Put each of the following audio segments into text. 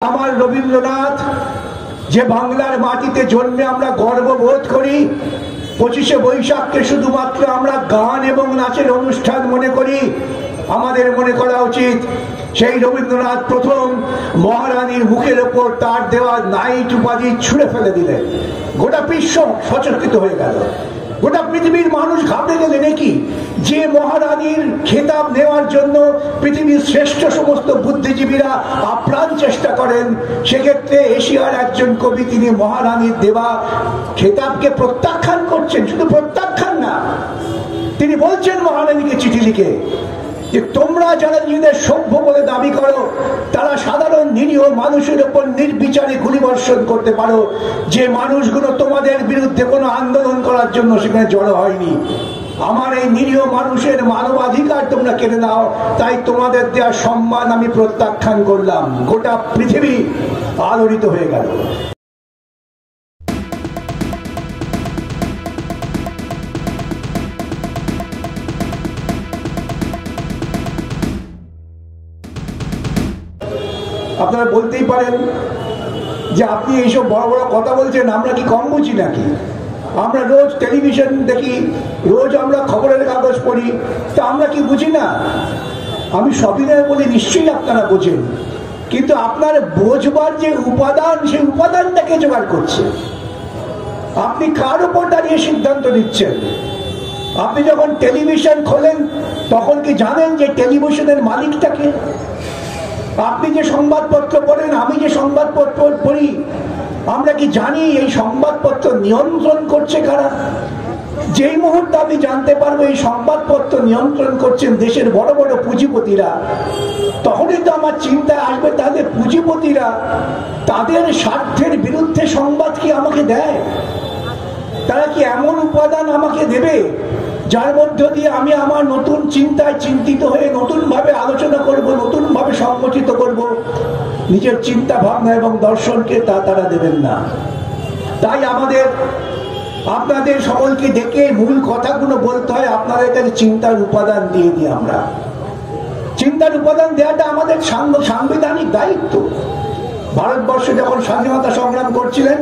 আমার রবীন্দ্রনাথ যে বাংলার মাটিতে জন্মে আমরা গর্ববোধ করি, 25শে বৈশাখকে শুধুমাত্র আমরা গান এবং নাচের অনুষ্ঠান মনে করি। আমাদের মনে করা উচিত সেই রবীন্দ্রনাথ প্রথম মহারানীর মুখের ওপর তার দেওয়া নাইট উপাধি ছুঁড়ে ফেলে দিলেন। গোটা বিশ্ব সচকিত হয়ে গেল, গোটা পৃথিবীর মানুষ ঘাবড়ে গেলেন নাকি যে মহারানীর খেতাব নেওয়ার জন্য পৃথিবীর শ্রেষ্ঠ সমস্ত বুদ্ধিজীবীরা আপ্রাণ চেষ্টা করেন, সেক্ষেত্রে এশিয়ার একজন কবি তিনি মহারানীর দেওয়া খেতাবকে প্রত্যাখ্যান করছেন। শুধু প্রত্যাখ্যান না, তিনি বলছেন মহারানীকে চিঠি লিখে যে তোমরা যারা নিজেদের সভ্য বলে দাবি করো তারা সাধারণ নিরীহ মানুষের উপর নির্বিচারে গুলিবর্ষণ করতে পারো, যে মানুষগুলো তোমাদের বিরুদ্ধে কোনো আন্দোলন করার জন্য সেখানে জড়ো হয়নি। আমার এই নিরীহ মানুষের মানবাধিকার তোমরা কেড়ে নাও, তাই তোমাদের দেওয়া সম্মান আমি প্রত্যাখ্যান করলাম। গোটা পৃথিবী আলোড়িত হয়ে গেল। আপনারা বলতেই পারেন যে আপনি এইসব বড় বড় কথা বলছেন, আমরা কি কম বুঝি নাকি? আমরা রোজ টেলিভিশন দেখি, রোজ আমরা খবরের কাগজ পড়ি, তা আমরা কি বুঝি না? আমি সবিনয় বলি নিশ্চয়ই আপনারা বোঝেন, কিন্তু আপনার বোঝবার যে উপাদান, সেই উপাদানটাকে জোগাড় করছে। আপনি কার উপর দাঁড়িয়ে সিদ্ধান্ত নিচ্ছেন? আপনি যখন টেলিভিশন খোলেন তখন কি জানেন যে টেলিভিশনের মালিকটাকে? আপনি যে সংবাদপত্র পড়েন, আমি যে সংবাদপত্র পড়ি, আমরা কি জানি এই সংবাদপত্র নিয়ন্ত্রণ করছে কারা? যেই মুহূর্তে আমি জানতে পারবো এই সংবাদপত্র নিয়ন্ত্রণ করছেন দেশের বড় বড় পুঁজিপতিরা, তখনই তো আমার চিন্তায় আসবে তাদের পুঁজিপতিরা তাদের স্বার্থের বিরুদ্ধে সংবাদ কি আমাকে দেয়? তারা কি এমন উপাদান আমাকে দেবে যার মধ্য দিয়ে আমি আমার নতুন চিন্তায় চিন্তিত হয়ে নতুন ভাবে আলোচনা করব, নতুন ভাবে সংগঠিত করব? নিজের চিন্তা ভাবনা এবং দর্শনকে তা তারা দেবেন না। তাই আমাদের আপনাদের সকলকে ডেকে মূল কথাগুলো বলতে হয়। আপনাদের কাছে চিন্তার উপাদান দিয়ে দিই আমরা। চিন্তার উপাদান দেওয়াটা আমাদের সাংবিধানিক দায়িত্ব। ভারতবর্ষে যখন স্বাধীনতা সংগ্রাম করছিলেন,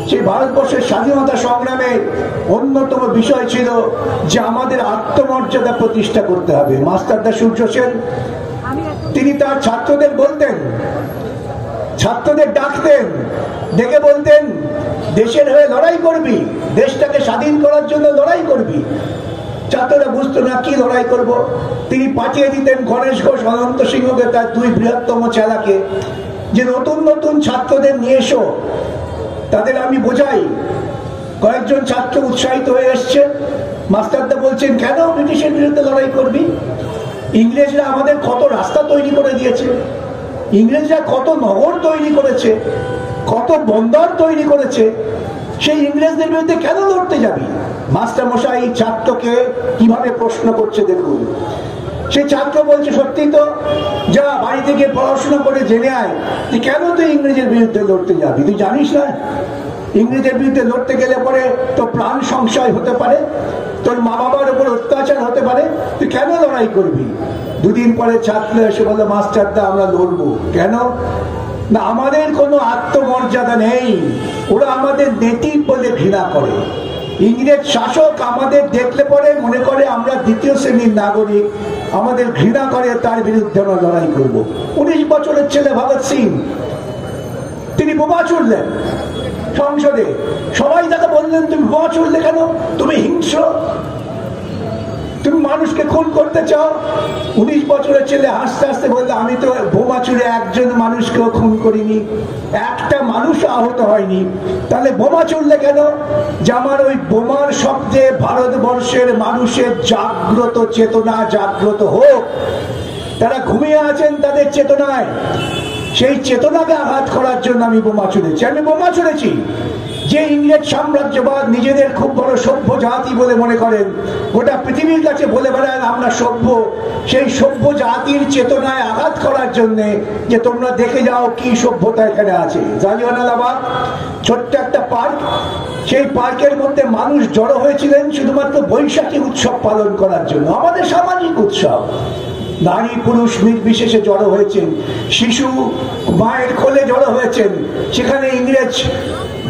সেই ভারতবর্ষের স্বাধীনতা সংগ্রামের অন্যতম বিষয় ছিল যে আমাদের আত্মমর্যাদা প্রতিষ্ঠা করতে হবে। মাস্টারদা সূর্য সেন তিনি তার ছাত্রদের বলতেন, ছাত্রদের ডাকতেন, ডেকে বলতেন দেশের হয়ে লড়াই করবি, দেশটাকে স্বাধীন করার জন্য লড়াই করবি। ছাত্ররা বুঝতো না কি লড়াই করব। তিনি পাঠিয়ে দিতেন গণেশ ঘোষ, অনন্ত সিংহকে, তার দুই বৃহত্তম চেলাকে, যে নতুন নতুন ছাত্রদের নিয়ে এসো, তাদের আমি বোঝাই। কয়েকজন ছাত্র উৎসাহিত হয়ে এসছে। মাস্টারদা বলছেন কেন ব্রিটিশের বিরুদ্ধে লড়াই করবি? ইংরেজরা আমাদের কত রাস্তা তৈরি করে দিয়েছে, ইংরেজরা কত নগর তৈরি করেছে, কত বন্দর তৈরি করেছে, সেই ইংরেজদের বিরুদ্ধে কেন লড়তে যাবি? মাস্টার মশাই ছাত্রকে কিভাবে প্রশ্ন করছে দেখুন। সেই ছাত্র বলছে সত্যি তো, যা বাড়ি থেকে পড়াশোনা করে জেনে আয় যে কেন তুই ইংরেজের বিরুদ্ধে লড়তে যাবি? তুই জানিস না ইংরেজের বিরুদ্ধে লড়তে গেলে পরে তো প্রাণ সংশয় হতে পারে, তোর মা বাবার উপর অত্যাচার হতে পারে, তুই কেন লড়াই করবি? দুদিন পরে ছাত্র এসে বললো মাস্টারদা আমরা লড়বো। কেন না? আমাদের কোনো আত্মমর্যাদা নেই, ওরা আমাদের নেতিভ বলে ঘৃণা করে। ইংরেজ শাসক আমাদের দেখলে পরে মনে করে আমরা দ্বিতীয় শ্রেণীর নাগরিক, আমাদের ঘৃণা করে, তার বিরুদ্ধে আমরা লড়াই করবো। 19 বছরের ছেলে ভগৎ সিং তিনি বোমা ছুড়লেন সংসদে। সবাই তাকে বললেন তুমি বোমা ছুড়লে কেন? তুমি হিংস্র, তুমি মানুষকে খুন করতে চাও। 19 বছরের ছেলে হাসতে হাসতে বললো আমি তো বোমা ছুড়ে একজন মানুষকেও খুন করিনি, একটা মানুষ আহত হয়নি, তাহলে বোমা ছুড়লে কেন? যে আমার ওই বোমার শব্দে ভারতবর্ষের মানুষের জাগ্রত চেতনা জাগ্রত হোক। তারা ঘুমিয়ে আছেন তাদের চেতনায়, সেই চেতনাকে আঘাত করার জন্য আমি বোমা ছুড়েছি। আমি বোমা ছুড়েছি যে ইংরেজ সাম্রাজ্যবাদ নিজেদের খুব বড় সভ্য জাতি বলে মনে করেন, গোটা পৃথিবীর কাছে বলে বেড়ান আমরা সভ্য, সেই সভ্য জাতির চেতনায় আঘাত করার জন্য যে তোমরা দেখে যাও কি সভ্যতা এখানে আছে। জালিয়ানওয়ালাবাগ ছোট্ট একটা পার্ক, সেই পার্কের মধ্যে মানুষ জড়ো হয়েছিলেন শুধুমাত্র বৈশাখী উৎসব পালন করার জন্য, আমাদের সামাজিক উৎসব। নারী পুরুষ নির্বিশেষে জড়ো হয়েছেন, শিশু মায়ের কোলে জড়ো হয়েছেন, সেখানে ইংরেজ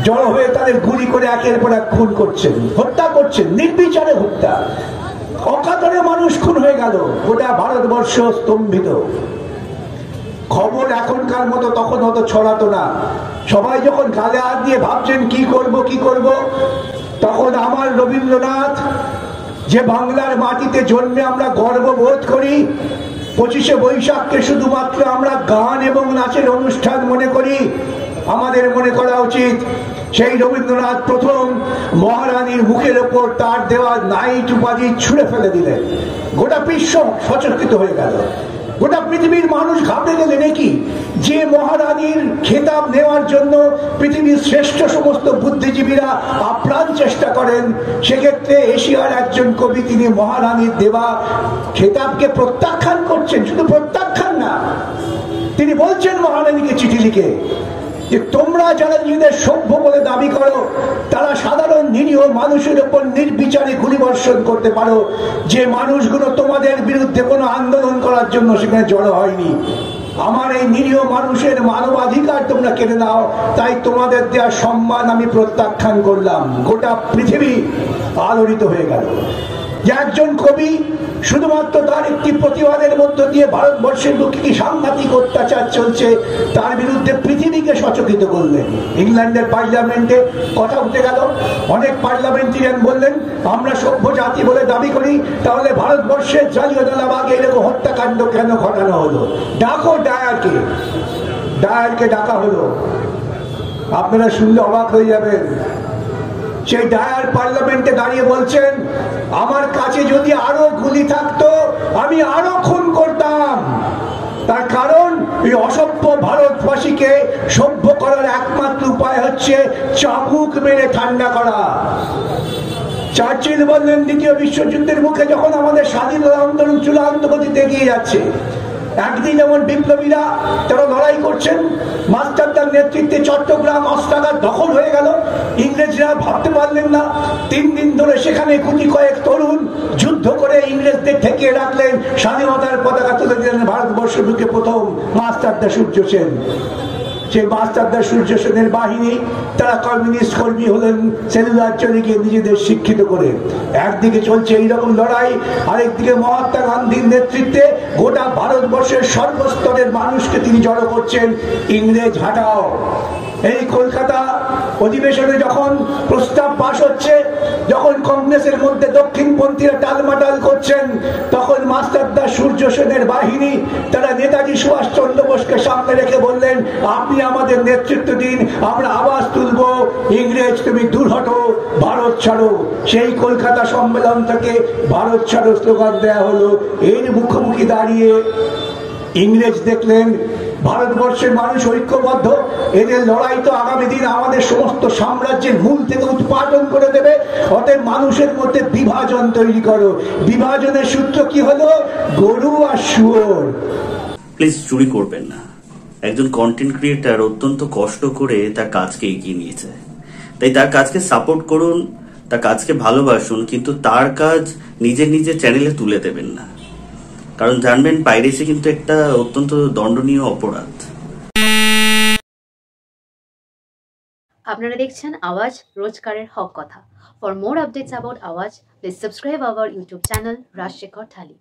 জড়ো হয়ে তাদের গুলি করে একের পর এক খুন করছেন, হত্যা করছেন, নির্বিচারে হত্যা। অকাতরে মানুষ খুন হয়ে গেল, গোটা ভারতবর্ষ স্তম্ভিত। খবর এখনকার মতো তখন অত ছড়াতো না। সবাই যখন গালে হাত দিয়ে ভাবছেন কি করব কি করব, তখন আমার রবীন্দ্রনাথ, যে বাংলার মাটিতে জন্মে আমরা গর্ববোধ করি, 25শে বৈশাখকে শুধুমাত্র আমরা গান এবং নাচের অনুষ্ঠান মনে করি, আমাদের মনে করা উচিত সেই রবীন্দ্রনাথ প্রথম মহারানীর মুখের ওপর তার দেওয়া নাইট উপাধি ছুঁড়ে ফেলে দিলেন। গোটা বিশ্ব সচকিত হয়ে গেল, গোটা পৃথিবীর মানুষ ঘাবড়ে গেলেন। নাকি যে মহারানীর খেতাব নেওয়ার জন্য পৃথিবীর শ্রেষ্ঠ সমস্ত বুদ্ধিজীবীরা আপ্রাণ চেষ্টা করেন, সেক্ষেত্রে এশিয়ার একজন কবি তিনি মহারানীর দেওয়া খেতাবকে প্রত্যাখ্যান করছেন। শুধু প্রত্যাখ্যান না, তিনি বলছেন মহারানীকে চিঠি লিখে যে তোমরা যারা নিজেদের সভ্য বলে দাবি করো, তারা সাধারণ নিরীহ মানুষের উপর নির্বিচারে গুলিবর্ষণ করতে পারো, যে মানুষগুলো তোমাদের বিরুদ্ধে কোনো আন্দোলন করার জন্য সেখানে জড়ো হয়নি। আমার এই নিরীহ মানুষের মানবাধিকার তোমরা কেড়ে দাও, তাই তোমাদের দেওয়া সম্মান আমি প্রত্যাখ্যান করলাম। গোটা পৃথিবী আলোড়িত হয়ে গেল যে একজন কবি শুধুমাত্র তার একটি প্রতিবাদের মধ্য দিয়ে ভারতবর্ষের বুকে কি সাংঘাতিক অত্যাচার চলছে তার বিরুদ্ধে পৃথিবীকে সচকিত করলেন। ইংল্যান্ডের পার্লামেন্টে কথা উঠে গেল, অনেক পার্লামেন্টারিয়ান বললেন আমরা সভ্য জাতি বলে দাবি করি, তাহলে ভারতবর্ষের জালিয়ানওয়ালাবাগে এরকম হত্যাকাণ্ড কেন ঘটানো হলো? ডাকো ডায়ারকে। ডায়ারকে ডাকা হলো। আপনারা শুনলে অবাক হয়ে যাবেন। সেই ডায়ার পার্লামেন্টে দাঁড়িয়ে বলছেন আমার কাছে যদি আরো গুলি থাকতো আমি আরো খুন করতাম। তার কারণ এই অসভ্য ভারতবাসীকে সভ্য করার একমাত্র উপায় হচ্ছে চাবুক মেরে ঠান্ডা করা। চার্চিল বললেন দ্বিতীয় বিশ্বযুদ্ধের মুখে যখন আমাদের স্বাধীনতা আন্দোলন চূড়ান্ত গতিতে এগিয়ে যাচ্ছে, একদিন যেমন বিপ্লবীরা তারা লড়াই করছেন, মাস্টারদার নেতৃত্বে চট্টগ্রাম অস্ত্রাগার দখল হয়ে গেল। ইংরেজরা ভাবতে পারলেন না, 3 দিন ধরে সেখানে গুটি কয়েক তরুণ যুদ্ধ করে ইংরেজদের ঠেকিয়ে রাখলেন, স্বাধীনতার পতাকা তুলে দিলেন ভারতবর্ষ বুকে প্রথম মাস্টারদা সূর্য সেন। সেই মাস্টারদা সূর্য সেনের বাহিনী তারা কমিউনিস্ট কর্মী হলেন সেলুলার চলে গিয়ে নিজেদের শিক্ষিত করে। একদিকে চলছে এইরকম লড়াই, আরেকদিকে মহাত্মা গান্ধীর নেতৃত্বে গোটা ভারতবর্ষের সর্বস্তরের মানুষকে তিনি জড়ো করছেন, ইংরেজ হাটাও। এই কলকাতা অধিবেশনে যখন প্রস্তাব পাশ হচ্ছে, যখন কংগ্রেসের মধ্যে দক্ষিণপন্থীরা টালমাটাল করছেন, তখন মাস্টারদা সূর্য সেনের বাহিনী তারা নেতাজি সুভাষচন্দ্র বোসকে সামনে রেখে বললেন আপনি আমাদের নেতৃত্ব দিন, আমরা আওয়াজ তুলব ইংরেজ তুমি দূর হটো, ভারত ছাড়ো। সেই কলকাতা সম্মেলন থেকে ভারত ছাড়ো স্লোগান দেয়া হলো। এর মুখোমুখি দাঁড়িয়ে ইংরেজ দেখলেন ভারতবর্ষের মানুষ ঐক্যবদ্ধ, এদের লড়াই তো আগামী দিন আমাদের সমস্ত সাম্রাজ্যের মূল থেকে উৎপাদন করে দেবে, অতএব মানুষের মধ্যে বিভাজন তৈরি করো। বিভাজনের সূত্র কি হলো? গরু আর শুয়োর। প্লিজ চুরি করবেন না। একজন কন্টেন্ট ক্রিয়েটার অত্যন্ত কষ্ট করে তার কাজকে এগিয়ে নিয়েছে, তাই তার কাজকে সাপোর্ট করুন, তার কাজকে ভালোবাসুন, কিন্তু তার কাজ নিজের চ্যানেলে তুলে দেবেন না। কারণ জানবেন পাইরেসি কিন্তু একটা অত্যন্ত দণ্ডনীয় অপরাধ। আপনারা দেখছেন আওয়াজ, রোজকারের হক কথা। For more updates about Awaaz, please subscribe our YouTube channel Rajshekhar thali.